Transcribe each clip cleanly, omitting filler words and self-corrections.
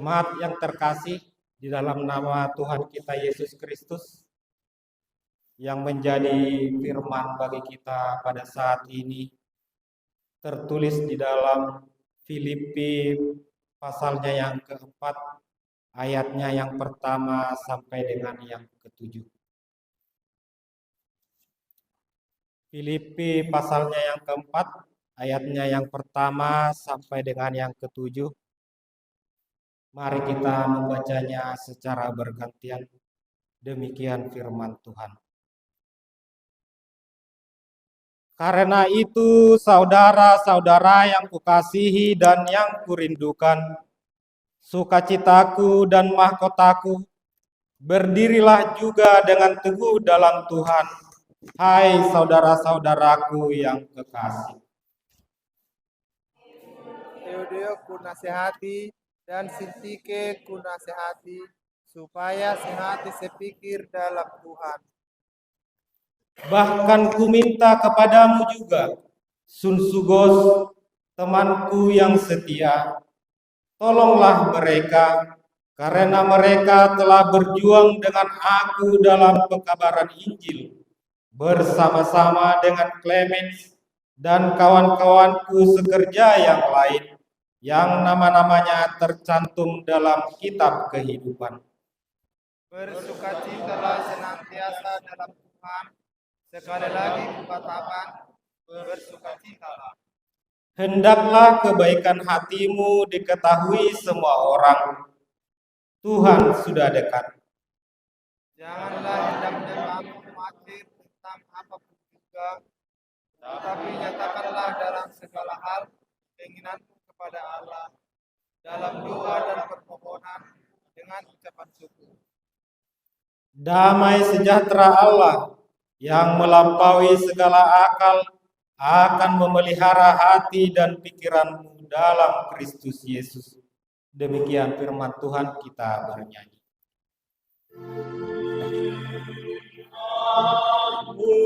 Jemaat yang terkasih di dalam nama Tuhan kita Yesus Kristus yang menjadi firman bagi kita pada saat ini tertulis di dalam Filipi pasalnya yang keempat, ayatnya yang pertama sampai dengan yang ketujuh. Filipi pasalnya yang keempat, ayatnya yang pertama sampai dengan yang ketujuh. Mari kita membacanya secara bergantian. Demikian firman Tuhan. Karena itu, saudara-saudara yang kukasihi dan yang kurindukan, sukacitaku dan mahkotaku, berdirilah juga dengan teguh dalam Tuhan, hai saudara-saudaraku yang kekasih. Theodeo ku nasihati dan Sintike ku nasihati supaya sehati sepikir dalam Tuhan. Bahkan ku minta kepadamu juga, Sunsugos, temanku yang setia, tolonglah mereka, karena mereka telah berjuang dengan aku dalam pekabaran Injil, bersama-sama dengan Clemens dan kawan-kawanku sekerja yang lain, yang nama-namanya tercantum dalam kitab kehidupan. Bersukacitalah senantiasa dalam Tuhan. Sekali lagi kukatakan, bersukacitalah. Hendaklah kebaikan hatimu diketahui semua orang. Tuhan sudah dekat. Janganlah hendaknya kamu khawatir tentang apapun juga, tetapi nyatakanlah dalam segala hal keinginanmu kepada Allah dalam doa dan permohonan dengan ucapan syukur. Damai sejahtera Allah yang melampaui segala akal akan memelihara hati dan pikiranmu dalam Kristus Yesus. Demikian firman Tuhan, kita bernyanyi. Aku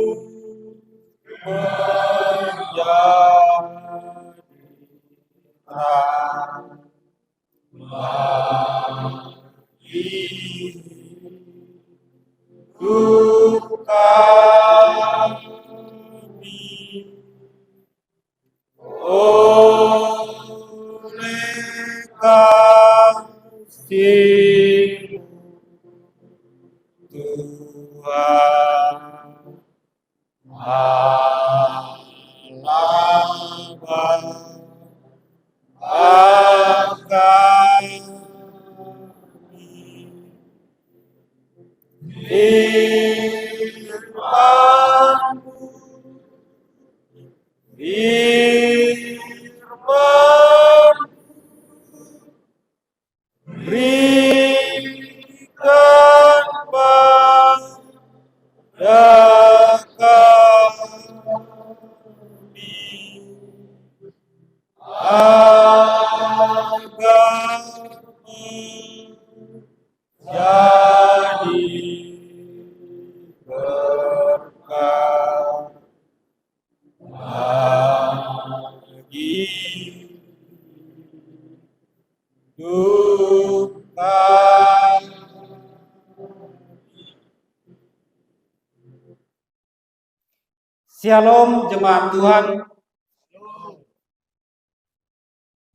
Shalom jemaat Tuhan.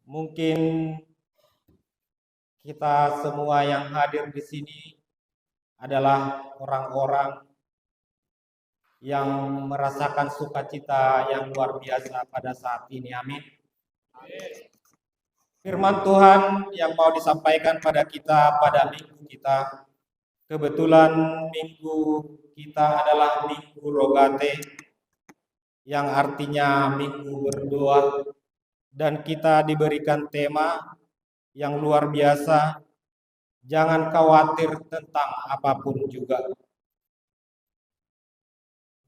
Mungkin kita semua yang hadir di sini adalah orang-orang yang merasakan sukacita yang luar biasa pada saat ini. Amin. Firman Tuhan yang mau disampaikan pada kita pada minggu kita, kebetulan minggu kita adalah Minggu Rogate, yang artinya minggu berdoa, dan kita diberikan tema yang luar biasa, jangan khawatir tentang apapun juga.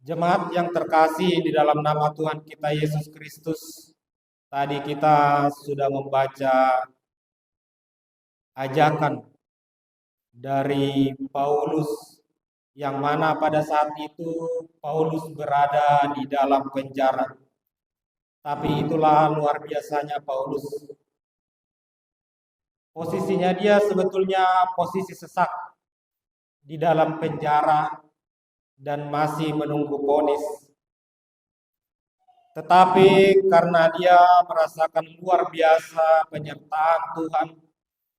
Jemaat yang terkasih di dalam nama Tuhan kita Yesus Kristus, tadi kita sudah membaca ajakan dari Paulus, yang mana pada saat itu Paulus berada di dalam penjara. Tapi itulah luar biasanya Paulus. Posisinya dia sebetulnya posisi sesak di dalam penjara dan masih menunggu vonis. Tetapi karena dia merasakan luar biasa penyertaan Tuhan,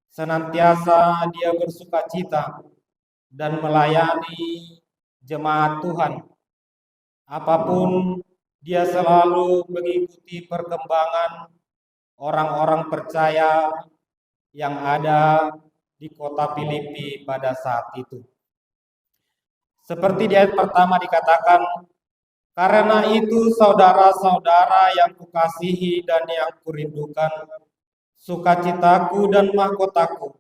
senantiasa dia bersuka cita dan melayani jemaat Tuhan. Apapun, dia selalu mengikuti perkembangan orang-orang percaya yang ada di kota Filipi pada saat itu. Seperti di ayat pertama dikatakan, karena itu saudara-saudara yang kukasihi dan yang kurindukan, sukacitaku dan mahkotaku,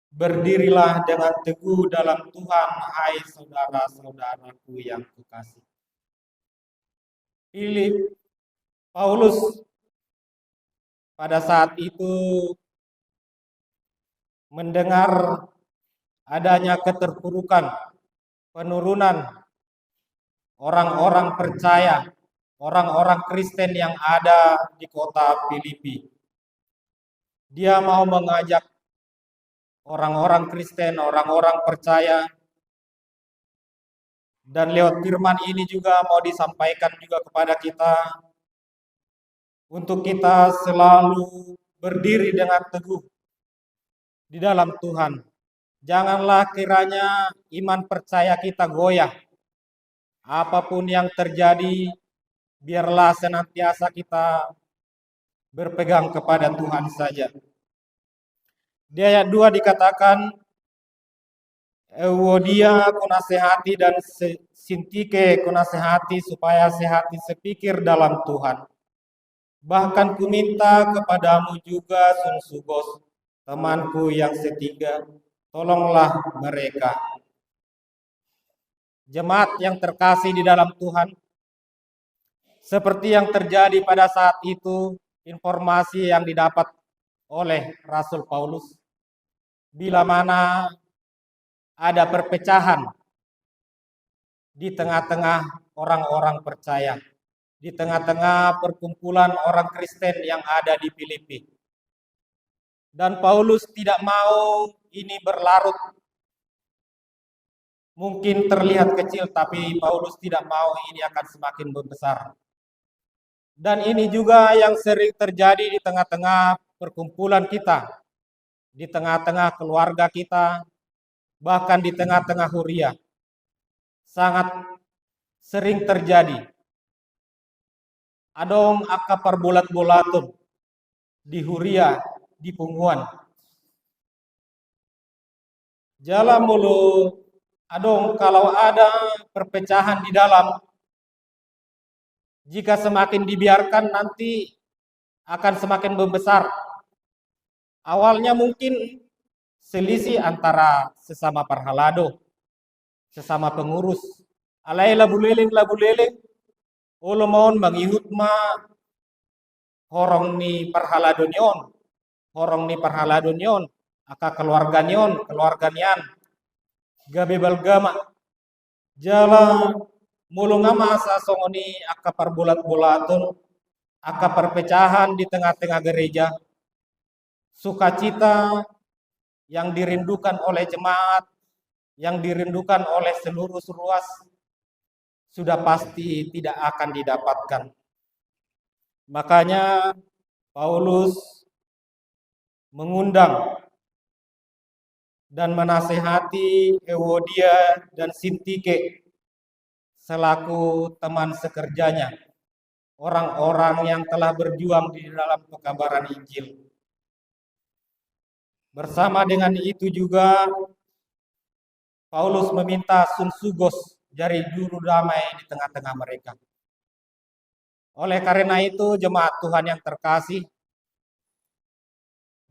berdirilah dengan teguh dalam Tuhan, hai saudara-saudaraku yang kukasihi. Paulus pada saat itu mendengar adanya keterpurukan, penurunan orang-orang percaya, orang-orang Kristen yang ada di kota Filipi. Dia mau mengajak orang-orang Kristen, orang-orang percaya, dan lewat firman ini juga mau disampaikan juga kepada kita untuk kita selalu berdiri dengan teguh di dalam Tuhan. Janganlah kiranya iman percaya kita goyah. Apapun yang terjadi, biarlah senantiasa kita berpegang kepada Tuhan saja. Di ayat 2 dikatakan, Euodia kunasehati dan Sintike kunasehati supaya sehati sepikir dalam Tuhan. Bahkan kuminta kepadamu juga Sunsugos, temanku yang setiga, tolonglah mereka. Jemaat yang terkasih di dalam Tuhan, seperti yang terjadi pada saat itu, informasi yang didapat oleh Rasul Paulus, bila mana ada perpecahan di tengah-tengah orang-orang percaya, di tengah-tengah perkumpulan orang Kristen yang ada di Filipi. Dan Paulus tidak mau ini berlarut. Mungkin terlihat kecil, tapi Paulus tidak mau ini akan semakin membesar. Dan ini juga yang sering terjadi di tengah-tengah perkumpulan kita, di tengah-tengah keluarga kita, bahkan di tengah-tengah huria. Sangat sering terjadi. Adong akka perbulat-bulatun di huria, di punguan. Jala mulu adong kalau ada perpecahan di dalam, jika semakin dibiarkan nanti akan semakin membesar. Awalnya mungkin selisih antara sesama parhalado, sesama pengurus. Alai labu-leleng, ulo mohon mangihut ma horong ni parhalado nyon, aka keluarga nian, gabe balgama, jala mulung ama sa songoni aka perbulat-bulatun, aka perpecahan di tengah-tengah gereja, sukacita yang dirindukan oleh jemaat, yang dirindukan oleh seluruh ruas, sudah pasti tidak akan didapatkan. Makanya Paulus mengundang dan menasehati Euodia dan Sintike selaku teman sekerjanya, orang-orang yang telah berjuang di dalam pekabaran Injil. Bersama dengan itu juga Paulus meminta Sunsugos jadi juru damai di tengah-tengah mereka. Oleh karena itu, jemaat Tuhan yang terkasih,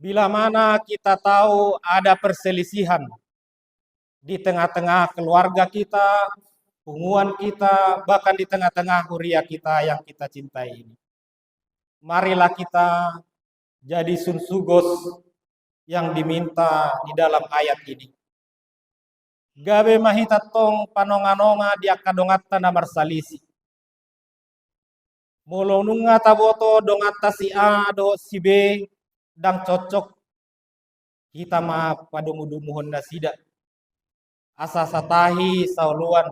bila mana kita tahu ada perselisihan di tengah-tengah keluarga kita, hubungan kita, bahkan di tengah-tengah huria kita yang kita cintai ini, marilah kita jadi Sunsugos yang diminta di dalam ayat ini. Gabe mahitatong panonganonga dia kadongata na marsalisi. Mulununga taboto dongata si A do si B dang cocok. kita ma padumudumu honda sida asa satahi sauluan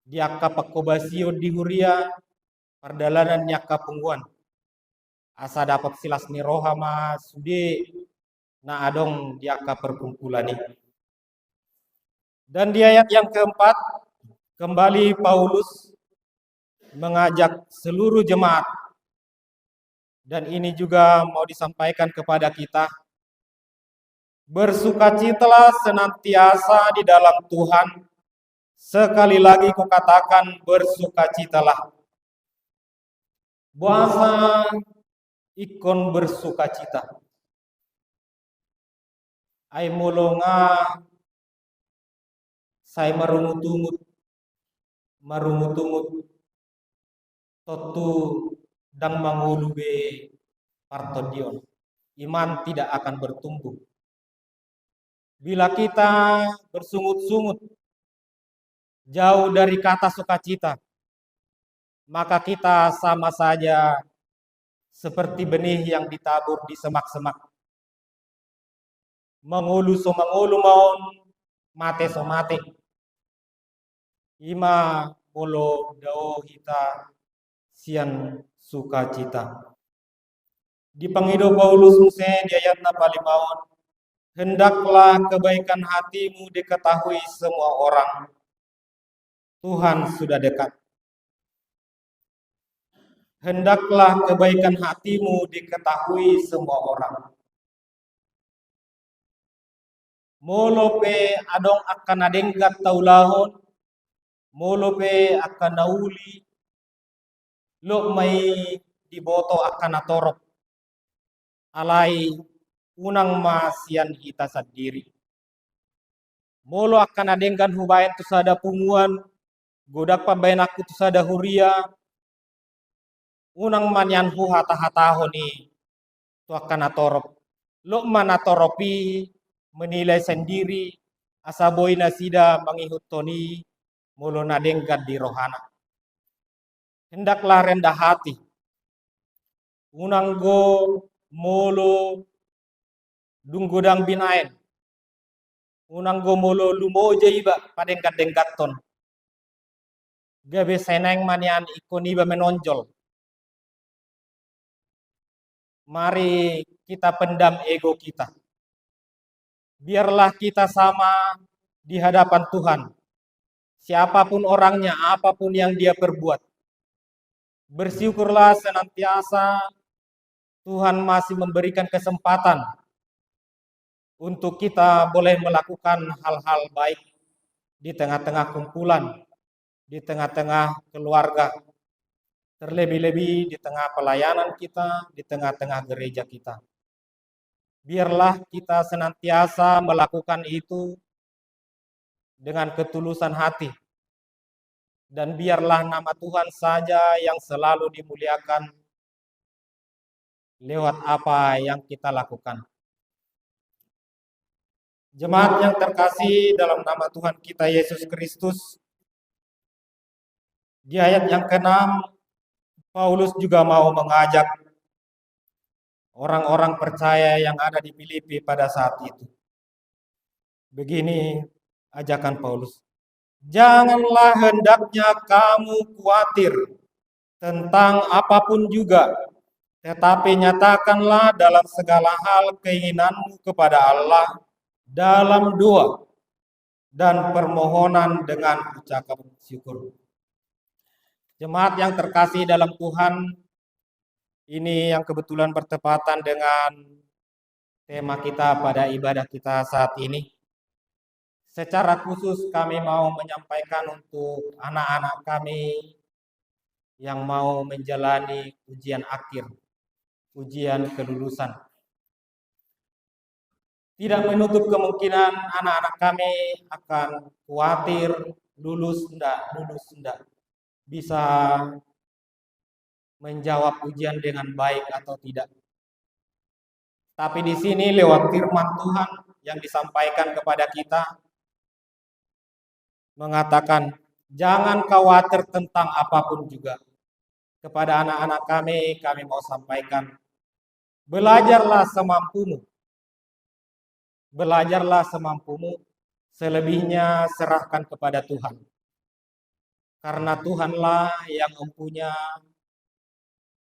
diaka pakobasio di huria perdalanan nyaka pungguan asa dapat silas ni rohama sude na adong diaka perkumpulan ini. Dan di ayat yang keempat kembali Paulus mengajak seluruh jemaat, dan ini juga mau disampaikan kepada kita, bersukacitalah senantiasa di dalam Tuhan. Sekali lagi kukatakan bersukacitalah. Bahasa ikon bersukacita. Ai mulonga saya marungut-ungut totu dang mangulube partodion. Iman tidak akan bertumbuh. Bila kita bersungut-sungut jauh dari kata sukacita, maka kita sama saja seperti benih yang ditabur di semak-semak. Mengulu so mengulu maun, mate so mate. Ima bolo dao hita sian sukacita. Di pangido Paulus muse di ayat na palimaon, hendaklah kebaikan hatimu diketahui semua orang. Tuhan sudah dekat. Hendaklah kebaikan hatimu diketahui semua orang. Molope adong akan adenggat taulahon, molope akan nauli, lo may diboto akan natorok. Alay unang masian kita sendiri. Molo akan adenggan hubayan tu sada punguan, godak pabayan aku tu sada huria, unang manyan hu hata-hataho ni tu akan natorop. Lo manatoropi menilai sendiri, asaboy na sida mangihut toni, molo nadenggan di rohana. Hendaklah rendah hati. Unang go molo dunggodang binaen. Unang go molo lumoja iba padenggat-denggaton. Gabe seneng manian ikon iba menonjol. Mari kita pendam ego kita. Biarlah kita sama di hadapan Tuhan. Siapapun orangnya, apapun yang dia perbuat. Bersyukurlah senantiasa Tuhan masih memberikan kesempatan untuk kita boleh melakukan hal-hal baik di tengah-tengah kumpulan, di tengah-tengah keluarga, terlebih-lebih di tengah pelayanan kita, di tengah-tengah gereja kita. Biarlah kita senantiasa melakukan itu dengan ketulusan hati. Dan biarlah nama Tuhan saja yang selalu dimuliakan lewat apa yang kita lakukan. Jemaat yang terkasih dalam nama Tuhan kita Yesus Kristus, di ayat yang ke-6, Paulus juga mau mengajak orang-orang percaya yang ada di Filipi pada saat itu. Begini ajakan Paulus. Janganlah hendaknya kamu khawatir tentang apapun juga, tetapi nyatakanlah dalam segala hal keinginanmu kepada Allah dalam doa dan permohonan dengan ucapan syukur. Jemaat yang terkasih dalam Tuhan, ini yang kebetulan bertepatan dengan tema kita pada ibadah kita saat ini. Secara khusus kami mau menyampaikan untuk anak-anak kami yang mau menjalani ujian akhir, ujian kelulusan. Tidak menutup kemungkinan anak-anak kami akan khawatir lulus enggak, bisa menjawab ujian dengan baik atau tidak. Tapi di sini lewat firman Tuhan yang disampaikan kepada kita, mengatakan jangan khawatir tentang apapun juga. Kepada anak-anak kami mau sampaikan, belajarlah semampumu. belajarlah semampumu, selebihnya serahkan kepada Tuhan. Karena Tuhanlah yang mempunyai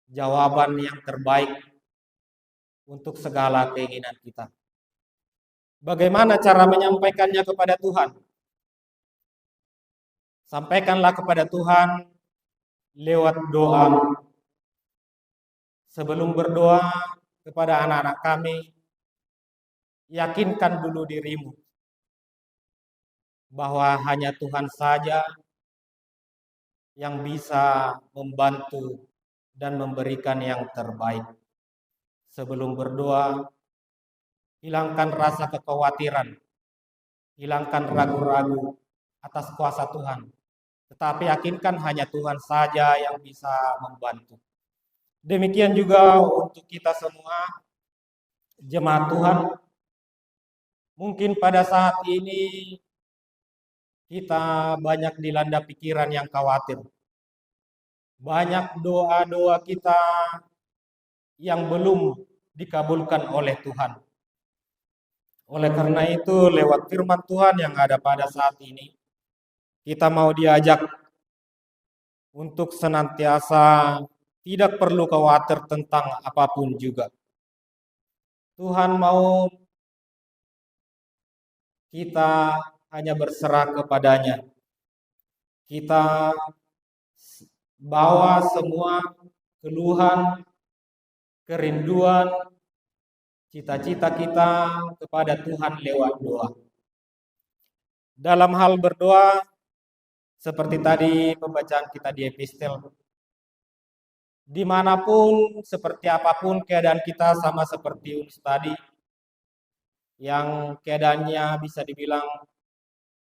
jawaban yang terbaik untuk segala keinginan kita. Bagaimana cara menyampaikannya kepada Tuhan? Sampaikanlah kepada Tuhan lewat doa. Sebelum berdoa kepada anak-anak kami, yakinkan dulu dirimu bahwa hanya Tuhan saja yang bisa membantu dan memberikan yang terbaik. Sebelum berdoa, hilangkan rasa kekhawatiran, hilangkan ragu-ragu atas kuasa Tuhan. Tetapi yakinkan hanya Tuhan saja yang bisa membantu. Demikian juga untuk kita semua, jemaat Tuhan. Mungkin pada saat ini kita banyak dilanda pikiran yang khawatir. Banyak doa-doa kita yang belum dikabulkan oleh Tuhan. Oleh karena itu, lewat firman Tuhan yang ada pada saat ini, kita mau diajak untuk senantiasa tidak perlu khawatir tentang apapun juga. Tuhan mau kita hanya berserah kepadanya. Kita bawa semua keluhan, kerinduan, cita-cita kita kepada Tuhan lewat doa. Dalam hal berdoa, seperti tadi pembacaan kita di epistel, dimanapun, seperti apapun keadaan kita, sama seperti Yunus tadi, yang keadaannya bisa dibilang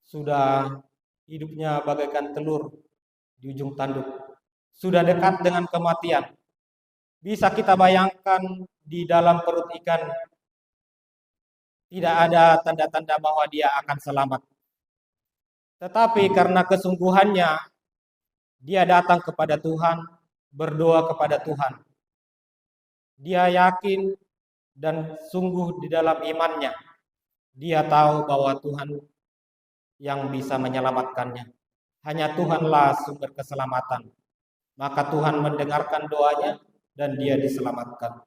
sudah hidupnya bagaikan telur di ujung tanduk, sudah dekat dengan kematian. Bisa kita bayangkan di dalam perut ikan tidak ada tanda-tanda bahwa dia akan selamat. Tetapi karena kesungguhannya, dia datang kepada Tuhan, berdoa kepada Tuhan. Dia yakin dan sungguh di dalam imannya. Dia tahu bahwa Tuhan yang bisa menyelamatkannya. Hanya Tuhanlah sumber keselamatan. Maka Tuhan mendengarkan doanya dan dia diselamatkan.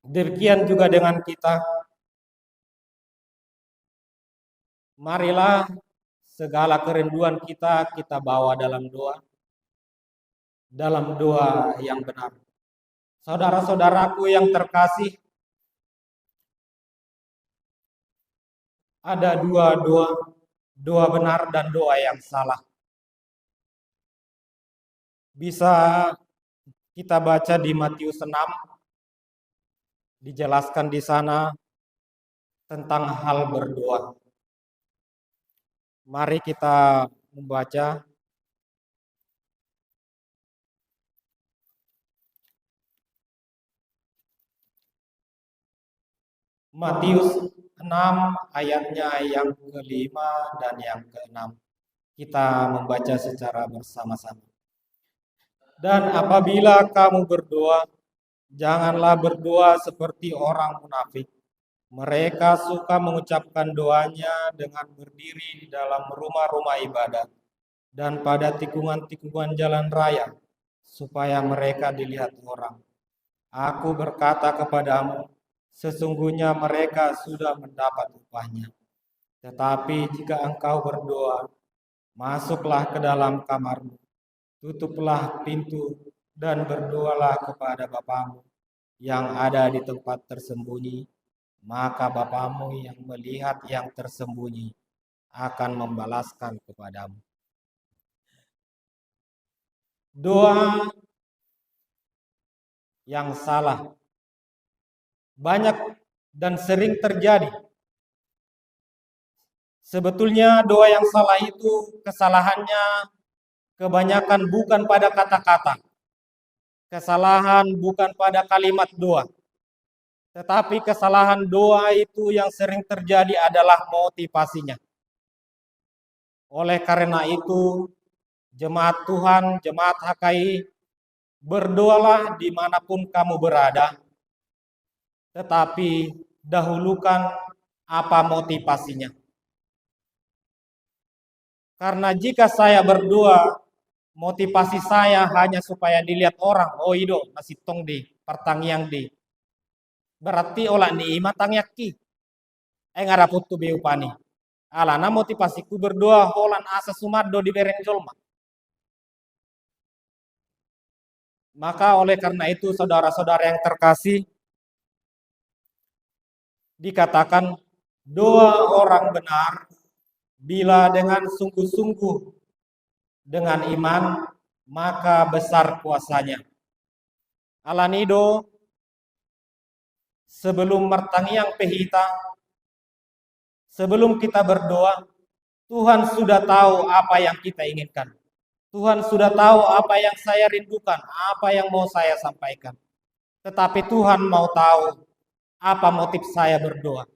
Demikian juga dengan kita. Marilah segala kerinduan kita bawa dalam doa. Dalam doa yang benar. Saudara-saudaraku yang terkasih, ada dua doa, doa benar dan doa yang salah. Bisa kita baca di Matius 6, dijelaskan di sana tentang hal berdoa. Mari kita membaca. Matius 6 ayatnya yang ke-5 dan yang ke-6. Kita membaca secara bersama-sama. Dan apabila kamu berdoa, janganlah berdoa seperti orang munafik. Mereka suka mengucapkan doanya dengan berdiri di dalam rumah-rumah ibadat dan pada tikungan-tikungan jalan raya, supaya mereka dilihat orang. Aku berkata kepadamu, sesungguhnya mereka sudah mendapat upahnya. Tetapi jika engkau berdoa, masuklah ke dalam kamarmu, tutuplah pintu, dan berdoalah kepada Bapamu yang ada di tempat tersembunyi, maka Bapamu yang melihat yang tersembunyi akan membalaskan kepadamu. Doa yang salah banyak dan sering terjadi. Sebetulnya doa yang salah itu kesalahannya kebanyakan bukan pada kata-kata. Kesalahan bukan pada kalimat doa. Tetapi kesalahan doa itu yang sering terjadi adalah motivasinya. Oleh karena itu, jemaat Tuhan, jemaat HKI, berdoalah dimanapun kamu berada. Tetapi dahulukan apa motivasinya. Karena jika saya berdoa, motivasi saya hanya supaya dilihat orang, oh ido masih tong di pertanyaan di. Berarti olah ni matang yaki. Ngaraput tu beupani. Alana motivasiku berdoa holan asa sumaddo di bereng jolma. Maka oleh karena itu saudara-saudara yang terkasih, dikatakan doa orang benar bila dengan sungguh-sungguh dengan iman, maka besar kuasanya. Alanido sebelum mertangiang pehita, sebelum kita berdoa, Tuhan sudah tahu apa yang kita inginkan. Tuhan sudah tahu apa yang saya rindukan, apa yang mau saya sampaikan. Tetapi Tuhan mau tahu apa motif saya berdoa.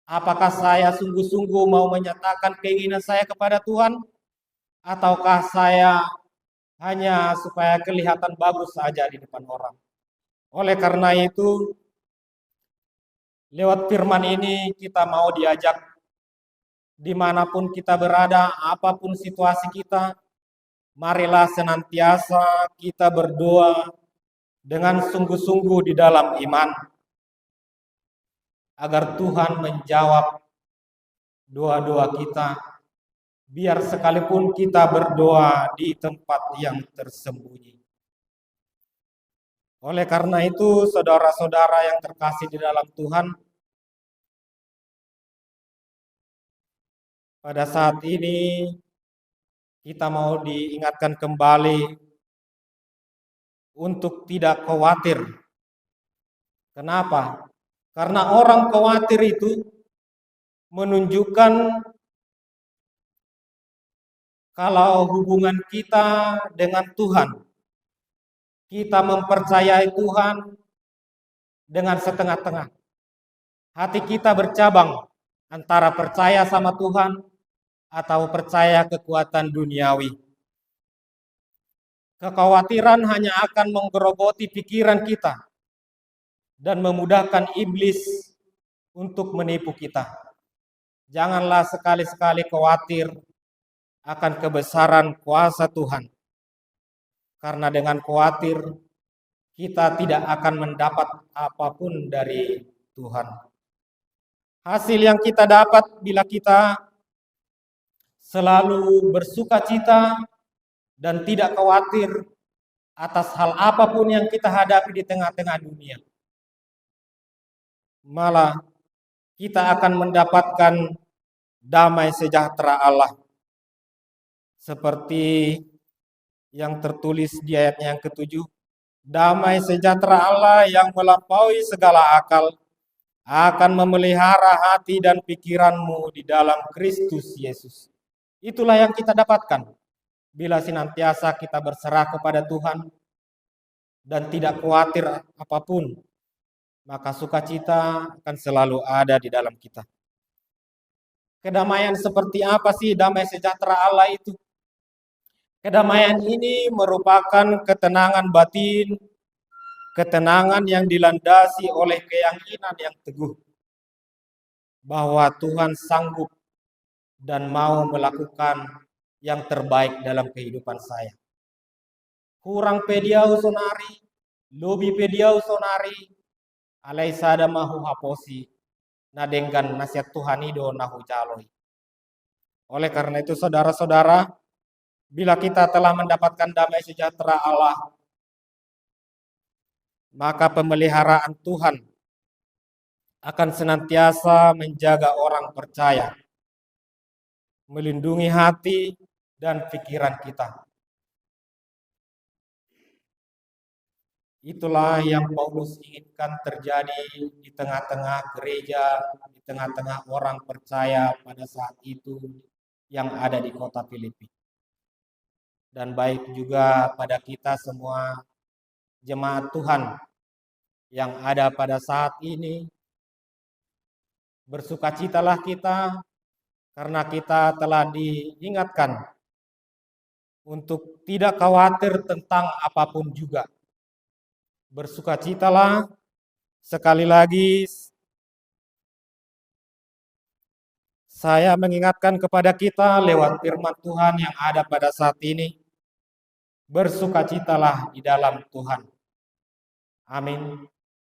Apakah saya sungguh-sungguh mau menyatakan keinginan saya kepada Tuhan? Ataukah saya hanya supaya kelihatan bagus saja di depan orang? Oleh karena itu, lewat firman ini kita mau diajak dimanapun kita berada, apapun situasi kita, marilah senantiasa kita berdoa dengan sungguh-sungguh di dalam iman, agar Tuhan menjawab doa-doa kita, biar sekalipun kita berdoa di tempat yang tersembunyi. Oleh karena itu, saudara-saudara yang terkasih di dalam Tuhan, pada saat ini kita mau diingatkan kembali untuk tidak khawatir. Kenapa? Karena orang khawatir itu menunjukkan kalau hubungan kita dengan Tuhan, kita mempercayai Tuhan dengan setengah-tengah. Hati kita bercabang antara percaya sama Tuhan atau percaya kekuatan duniawi. Kekhawatiran hanya akan menggerogoti pikiran kita dan memudahkan iblis untuk menipu kita. Janganlah sekali-sekali khawatir akan kebesaran kuasa Tuhan. Karena dengan khawatir kita tidak akan mendapat apapun dari Tuhan. Hasil yang kita dapat bila kita selalu bersuka cita dan tidak khawatir atas hal apapun yang kita hadapi di tengah-tengah dunia. Malah kita akan mendapatkan damai sejahtera Allah. Seperti yang tertulis di ayatnya yang ke-7. Damai sejahtera Allah yang melampaui segala akal akan memelihara hati dan pikiranmu di dalam Kristus Yesus. Itulah yang kita dapatkan bila senantiasa kita berserah kepada Tuhan dan tidak khawatir apapun, maka sukacita akan selalu ada di dalam kita. Kedamaian seperti apa sih damai sejahtera Allah itu? Kedamaian ini merupakan ketenangan batin, ketenangan yang dilandasi oleh keyakinan yang teguh bahwa Tuhan sanggup dan mau melakukan yang terbaik dalam kehidupan saya. Kurang pediau sonari, lobi pediau sonari, alai sada mahu haposi, nadenggan nasihat Tuhan ido nahu jaloi. Oleh karena itu saudara-saudara, bila kita telah mendapatkan damai sejahtera Allah, maka pemeliharaan Tuhan akan senantiasa menjaga orang percaya, melindungi hati dan pikiran kita. Itulah yang Paulus inginkan terjadi di tengah-tengah gereja, di tengah-tengah orang percaya pada saat itu yang ada di kota Filipi. Dan baik juga pada kita semua jemaat Tuhan yang ada pada saat ini. Bersukacitalah kita karena kita telah diingatkan untuk tidak khawatir tentang apapun juga. Bersukacitalah sekali lagi Saya mengingatkan kepada kita lewat firman Tuhan yang ada pada saat ini, bersukacitalah di dalam Tuhan. Amin.